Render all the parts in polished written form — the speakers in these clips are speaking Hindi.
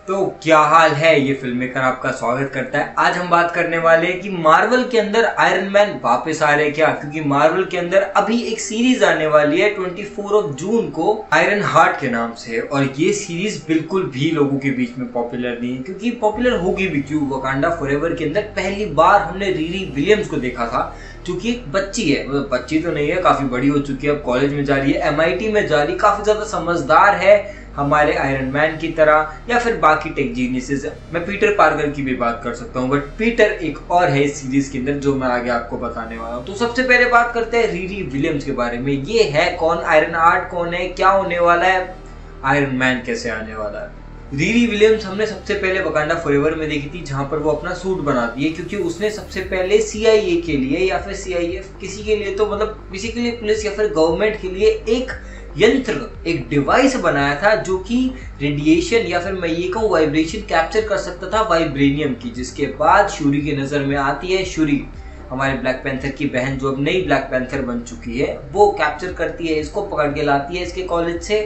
तो क्या हाल है, ये फिल्म मेकर आपका स्वागत करता है। आज हम बात करने वाले हैं कि मार्वल के अंदर आयरन मैन वापस आ रहे हैं क्या, क्योंकि मार्वल के अंदर अभी एक सीरीज आने वाली है 24 जून को आयरन हार्ट के नाम से। और ये सीरीज बिल्कुल भी लोगों के बीच में पॉपुलर नहीं है, क्योंकि पॉपुलर होगी भी क्यों। वकांडा फॉरएवर के अंदर पहली बार हमने रीरी विलियम्स को देखा था, जो कि एक बच्ची है, मतलब बच्ची तो नहीं है, काफी बड़ी हो चुकी है, अब कॉलेज में जा रही है, MIT में जा रही है, काफी ज्यादा समझदार है हमारे आयरन मैन की तरह या फिर बाकी टेक जीनियसेस। मैं पीटर पार्कर की भी बात कर सकता हूँ, बट पीटर एक और है इस सीरीज के अंदर जो मैं आगे आपको बताने वाला हूँ। तो सबसे पहले बात करते हैं रीरी विलियम्स के बारे में। ये है कौन, आयरन हार्ट कौन है, क्या होने वाला है, आयरन मैन कैसे आने वाला है। रीरी विलियम्स हमने सबसे पहले वकांडा फॉरएवर में देखी थी, जहां पर वो अपना सूट बनाती है, क्योंकि उसने सबसे पहले CIA के लिए या फिर CIF किसी के लिए, तो मतलब बेसिकली पुलिस या फिर गवर्नमेंट के लिए एक यंत्र, एक डिवाइस बनाया था जो कि रेडिएशन या फिर मैं ये कहूँ वाइब्रेशन कैप्चर कर सकता था वाइब्रेनियम की, जिसके बाद शूरी की नज़र में आती है। शूरी हमारे ब्लैक पैंथर की बहन, जो अब नई ब्लैक पैंथर बन चुकी है, वो कैप्चर करती है, इसको पकड़ के लाती है इसके कॉलेज से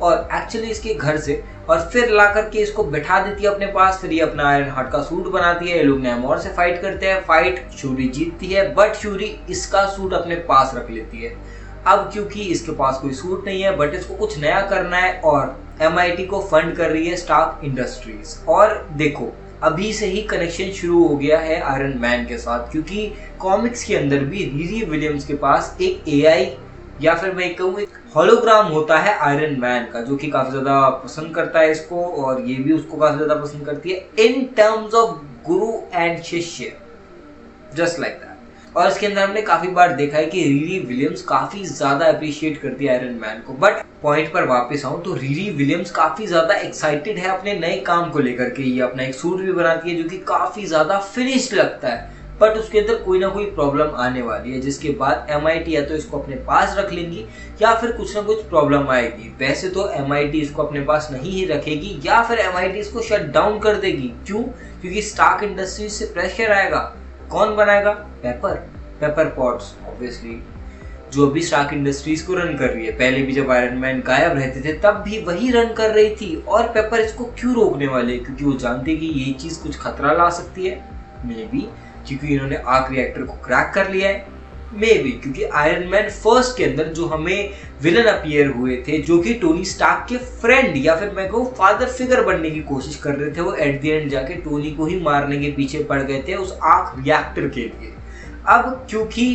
और एक्चुअली इसके घर से, और फिर ला करके इसको बैठा देती है अपने पास। फिर ये अपना आयरन हार्ट का सूट बनाती है, ये लोग नैमोर से फाइट करते हैं, फाइट शूरी जीतती है, बट शूरी इसका सूट अपने पास रख लेती है। अब क्योंकि इसके पास कोई सूट नहीं है, बट इसको कुछ नया करना है, और MIT को फंड कर रही है स्टार्क इंडस्ट्रीज। और देखो अभी से ही कनेक्शन शुरू हो गया है आयरन मैन के साथ, क्योंकि कॉमिक्स के अंदर भी रीरी विलियम्स के पास एक AI या फिर मैं कहूँ एक होलोग्राम होता है आयरन मैन का, जो कि काफी ज्यादा पसंद करता है इसको, और ये भी उसको काफी ज्यादा पसंद करती है in terms of Guru and शिष्य, जस्ट लाइक दैट। और इसके अंदर हमने काफी बार देखा है कि रीरी विलियम्स काफी ज्यादा अप्रिशिएट करती है आयरन मैन को। बट पॉइंट पर वापस आऊं तो रीरी विलियम्स काफी ज्यादा एक्साइटेड है अपने नए काम को लेकर के। ये अपना एक सूट भी बनाती है जो कि काफी ज्यादा फिनिश्ड लगता है, बट उसके अंदर कोई ना कोई प्रॉब्लम आने वाली है, जिसके बाद MIT या तो इसको अपने पास रख लेंगी या फिर कुछ ना कुछ प्रॉब्लम आएगी। वैसे तो MIT इसको अपने पास नहीं ही रखेगी, या फिर MIT इसको शट डाउन कर देगी। क्यों? क्योंकि स्टार्क इंडस्ट्रीज से प्रेशर आएगा। कौन बनाएगा? पेपर पॉट्स ऑब्वियसली, जो अभी स्टार्क इंडस्ट्रीज को रन कर रही है। पहले भी जब आयरन मैन गायब रहते थे तब भी वही रन कर रही थी, और पेपर इसको क्यों रोकने वाले? क्योंकि वो जानते कि ये चीज कुछ खतरा ला सकती है। मे बी क्योंकि इन्होंने आर्क रिएक्टर को क्रैक कर लिया है। मे बी क्योंकि आयरन मैन फर्स्ट के अंदर जो हमें विलन अपीयर हुए थे, जो कि टोनी स्टार्क के फ्रेंड या फिर मैं कहूँ फादर फिगर बनने की कोशिश कर रहे थे, वो एट द एंड जाके टोनी को ही मारने के पीछे पड़ गए थे उस आर्क रिएक्टर के लिए। अब क्योंकि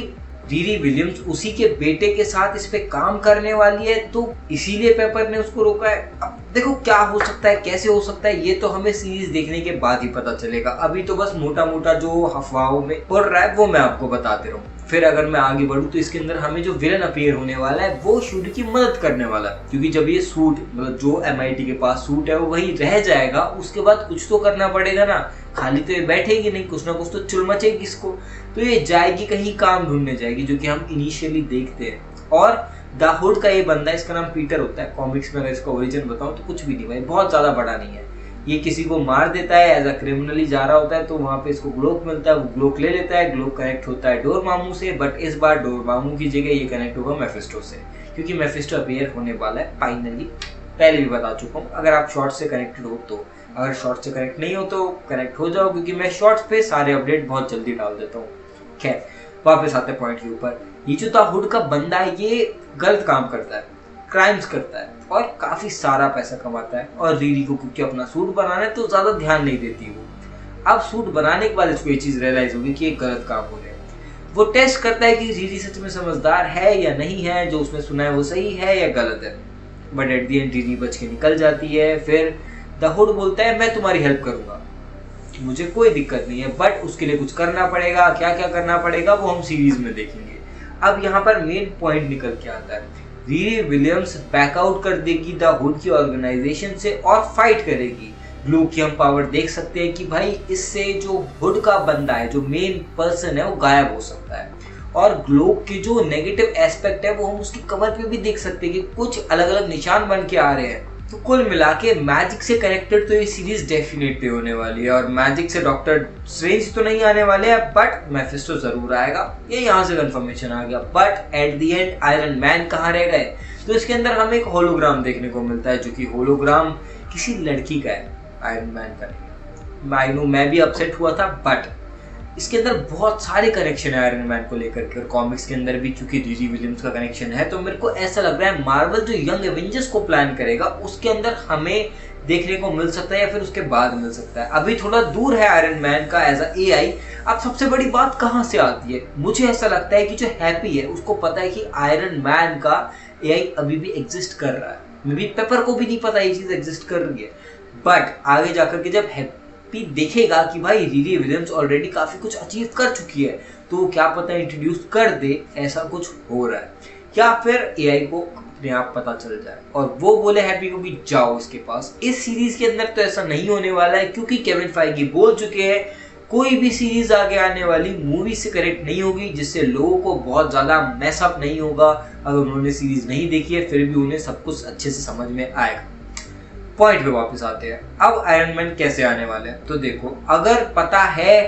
रीरी विलियम्स उसी के बेटे के साथ इस पे काम करने वाली है, तो इसीलिए पेपर ने उसको रोका है। अब देखो क्या हो सकता है, कैसे हो सकता है, ये तो हमें सीरीज देखने के बाद ही पता चलेगा। अभी तो बस मोटा मोटा जो अफवाहों में पड़ रहा है वो मैं आपको बताते रहूँ। फिर अगर मैं आगे बढ़ूँ तो इसके अंदर हमें जो विलन अपीयर होने वाला है वो शूरी की मदद करने वाला है, क्योंकि जब ये सूट, मतलब जो MIT के पास सूट है वो वही रह जाएगा, उसके बाद कुछ तो करना पड़ेगा ना, खाली तो ये बैठेगी नहीं, कुछ ना कुछ तो चुल मचेगी इसको। तो ये जाएगी कहीं, काम ढूंढने जाएगी, जो कि हम इनिशियली देखते हैं। और द हुड का ये बंदा, इसका नाम पीटर होता है कॉमिक्स में। अगर इसका ओरिजिन बताऊं तो कुछ भी नहीं भाई, बहुत ज्यादा बड़ा नहीं है। ये किसी को मार देता है, एज अ क्रिमिनली जा रहा होता है, तो वहां पे इसको ग्लोक मिलता है, वो ग्लोक ले लेता है, ग्लोक कनेक्ट होता है डोरमामू से, बट इस बार डोरमामू की जगह ये कनेक्ट होगा मेफिस्टो से, क्योंकि मेफिस्टो अपीयर होने वाला है फाइनली। पहले भी बता चुका हूँ, अगर आप शॉर्ट से कनेक्टेड हो तो, अगर शॉर्ट से कनेक्ट नहीं हो तो कनेक्ट हो जाओ, क्योंकि मैं शॉर्ट्स पे सारे अपडेट बहुत जल्दी डाल देता हूँ। खैर वापस आते पॉइंट के ऊपर। ये जो द हुड का बंदा है ये गलत काम करता है, क्राइम्स करता है और काफी सारा पैसा कमाता है, और रीरी को क्योंकि अपना सूट बनाना है तो ज्यादा ध्यान नहीं देती वो। अब सूट बनाने के बाद इसको ये चीज रियलाइज होगी कि एक गलत काम हो रहा है। वो टेस्ट करता है कि रीरी सच में समझदार है या नहीं है, जो उसने सुना है वो सही है या गलत है, but at the and Riri बच के निकल जाती है। फिर द हुड बोलता है मैं तुम्हारी हेल्प करूंगा, मुझे कोई दिक्कत नहीं है, बट उसके लिए कुछ करना पड़ेगा। क्या क्या करना पड़ेगा वो हम सीरीज में देखेंगे। अब यहाँ पर मेन पॉइंट निकल के आता है, रीरी विलियम्स बैकआउट कर देगी द हुड की ऑर्गेनाइजेशन से और फाइट करेगी। ग्लो की हम पावर देख सकते हैं कि भाई इससे जो हुड का बंदा है, जो मेन पर्सन है, वो गायब हो सकता है, और ग्लो के जो नेगेटिव एस्पेक्ट है वो हम उसकी कमर पे भी देख सकते हैं कि कुछ अलग अलग निशान बन के आ रहे हैं। तो कुल मिला के मैजिक से कनेक्टेड तो ये सीरीज डेफिनेटली होने वाली है, और मैजिक से डॉक्टर स्ट्रेंज तो नहीं आने वाले हैं, बट मेफिस्टो जरूर आएगा, ये यहाँ से कंफर्मेशन आ गया। But at the end iron man कहाँ रह गए? तो इसके अंदर हमें एक होलोग्राम देखने को मिलता है, जो कि होलोग्राम किसी लड़की का है। आयरन मैन का। आई नो मैं भी अपसेट हुआ था, बट इसके अंदर बहुत सारे कनेक्शन है आयरन मैन को लेकर के, और कॉमिक्स के अंदर भी चूंकि रिरी विलियम्स का कनेक्शन है, तो मेरे को ऐसा लग रहा है मार्वल जो यंग एवेंजर्स को प्लान करेगा उसके अंदर हमें देखने को मिल सकता है या फिर उसके बाद मिल सकता है। अभी थोड़ा दूर है आयरन मैन का एज अ एआई। अब सबसे बड़ी बात कहाँ से आती है, मुझे ऐसा लगता है कि जो हैप्पी है उसको पता है कि आयरन मैन का एआई अभी भी एग्जिस्ट कर रहा है। मे बी पेपर को भी नहीं पता ये चीज एग्जिस्ट कर रही है, बट आगे जाकर के जब हैप्पी देखेगा कि भाई रिरी विलियम्स ऑलरेडी काफी कुछ अचीव कर चुकी है, तो क्या पता इंट्रोड्यूस कर दे ऐसा कुछ हो रहा है, या फिर एआई को अपने आप पता चल जाए और वो बोले हैप्पी को भी जाओ इसके पास। इस सीरीज के अंदर तो ऐसा नहीं होने वाला है, क्योंकि केविन फाइगी बोल चुके हैं कोई भी सीरीज आगे आने वाली मूवी से कनेक्ट नहीं होगी, जिससे लोगों को बहुत ज्यादा मैसअप नहीं होगा। अगर उन्होंने सीरीज नहीं देखी है फिर भी उन्हें सब कुछ अच्छे से समझ में आएगा। पॉइंट पे वापस आते हैं, अब आयरन मैन कैसे आने वाले हैं। तो देखो, अगर पता है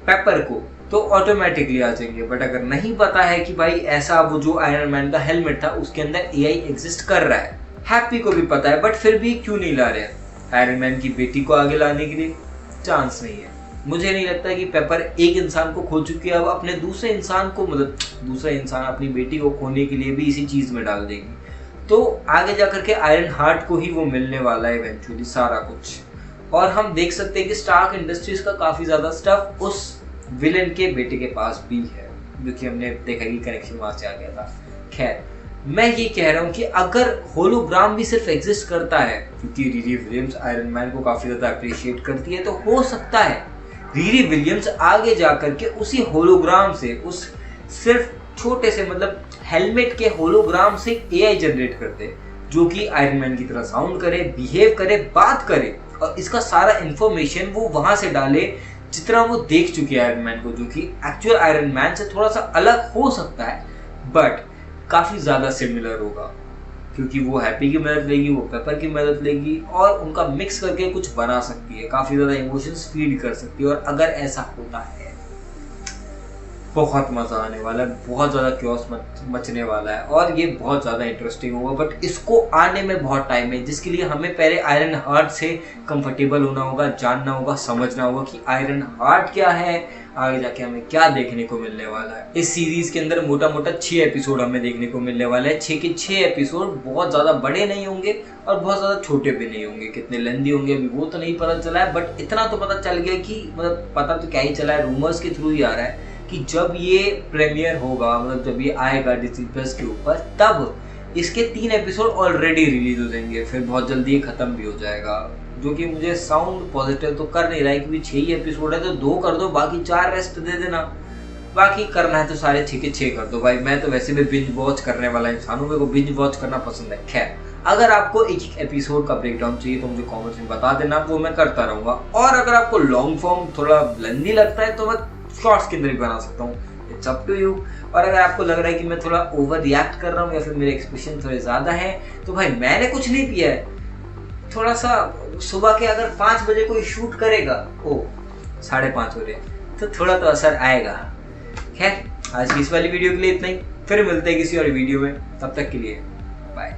पेपर को तो ऑटोमेटिकली आ जाएंगे, बट अगर नहीं पता है कि भाई ऐसा वो जो आयरन मैन का हेलमेट था उसके अंदर एआई एग्जिस्ट कर रहा है, हैप्पी को भी पता है, बट फिर भी क्यों नहीं ला रहे हैं आयरन मैन की बेटी को आगे लाने के लिए? चांस नहीं है। मुझे नहीं लगता कि पेपर एक इंसान को खो चुकी है, अब अपने दूसरे इंसान को, मतलब दूसरा इंसान अपनी बेटी को खोने के लिए भी इसी चीज में डाल देगी, तो आगे जाकर के आयरन हार्ट को ही वो मिलने वाला है इवेंचुअली सारा कुछ। और हम देख सकते हैं कि स्टार्क इंडस्ट्रीज का काफी ज्यादा स्टफ उस विलन के बेटे के पास भी है, जो कि हमने देखा कि कनेक्शन वहां से आ गया था। खैर, मैं ये कह रहा हूँ कि अगर होलोग्राम भी सिर्फ एग्जिस्ट करता है, क्योंकि रिरी विलियम्स आयरन मैन को काफी ज्यादा अप्रिशिएट करती है, तो हो सकता है रिरी विलियम्स आगे जाकर के उसी होलोग्राम से, उस सिर्फ छोटे से मतलब हेलमेट के होलोग्राम से एआई जनरेट कर दे, जो कि आयरन मैन की तरह साउंड करे, बिहेव करे, बात करे, और इसका सारा इंफॉर्मेशन वो वहां से डाले जितना वो देख चुकी है आयरन मैन को, जो कि एक्चुअल आयरन मैन से थोड़ा सा अलग हो सकता है, बट काफी ज्यादा सिमिलर होगा, क्योंकि वो हैप्पी की मदद लेगी, वो पेपर की मदद लेगी, और उनका मिक्स करके कुछ बना सकती है, काफी ज्यादा इमोशंस फीड कर सकती है। और अगर ऐसा होता है बहुत मजा आने वाला है, बहुत ज्यादा क्योस मचने वाला है, और ये बहुत ज्यादा इंटरेस्टिंग होगा। बट इसको आने में बहुत टाइम है, जिसके लिए हमें पहले आयरन हार्ट से कंफर्टेबल होना होगा, जानना होगा, समझना होगा कि आयरन हार्ट क्या है, आगे जाके हमें क्या देखने को मिलने वाला है। इस सीरीज के अंदर मोटा मोटा 6 एपिसोड हमें देखने को मिलने वाला है। 6 के 6 एपिसोड बहुत ज्यादा बड़े नहीं होंगे और बहुत ज्यादा छोटे भी नहीं होंगे। कितने लेंदी होंगे अभी वो तो नहीं पता चला है, बट इतना तो पता चल गया कि, मतलब पता तो क्या ही चला है, रूमर्स के थ्रू ही आ रहा है कि जब ये प्रीमियर होगा, मतलब जब ये आएगा डिज्नी प्लस के ऊपर, तब इसके 3 एपिसोड ऑलरेडी रिलीज हो जाएंगे, फिर बहुत जल्दी ये खत्म भी हो जाएगा, जो कि मुझे साउंड पॉजिटिव तो कर नहीं रहा है, क्योंकि 6 ही एपिसोड है तो 2 कर दो, बाकी 4 रेस्ट दे देना। बाकी करना है तो सारे 6 के 6 कर दो भाई। मैं तो वैसे भी बिंज वॉच करने वाला इंसान हूँ, मेरे को बिंज वॉच करना पसंद है। खैर, अगर आपको एक एपिसोड का ब्रेकडाउन चाहिए तो मुझे कमेंट्स में बता देना, वो मैं करता रहूंगा। और अगर आपको लॉन्ग फॉर्म थोड़ा लेंथी लगता है तो मैं शॉर्ट्स के अंदर भी बना सकता हूँ, इट्स अप टू यू। और अगर आपको लग रहा है कि मैं थोड़ा ओवर रिएक्ट कर रहा हूँ या फिर मेरे एक्सप्रेशन थोड़े ज्यादा हैं, तो भाई मैंने कुछ नहीं किया है, थोड़ा सा सुबह के अगर 5 बजे कोई शूट करेगा, ओ 5:30 हो रहे, तो थोड़ा तो असर आएगा। खैर, आज की इस वाली वीडियो के लिए इतना ही, फिर मिलते हैं किसी और वीडियो में, तब तक के लिए बाय।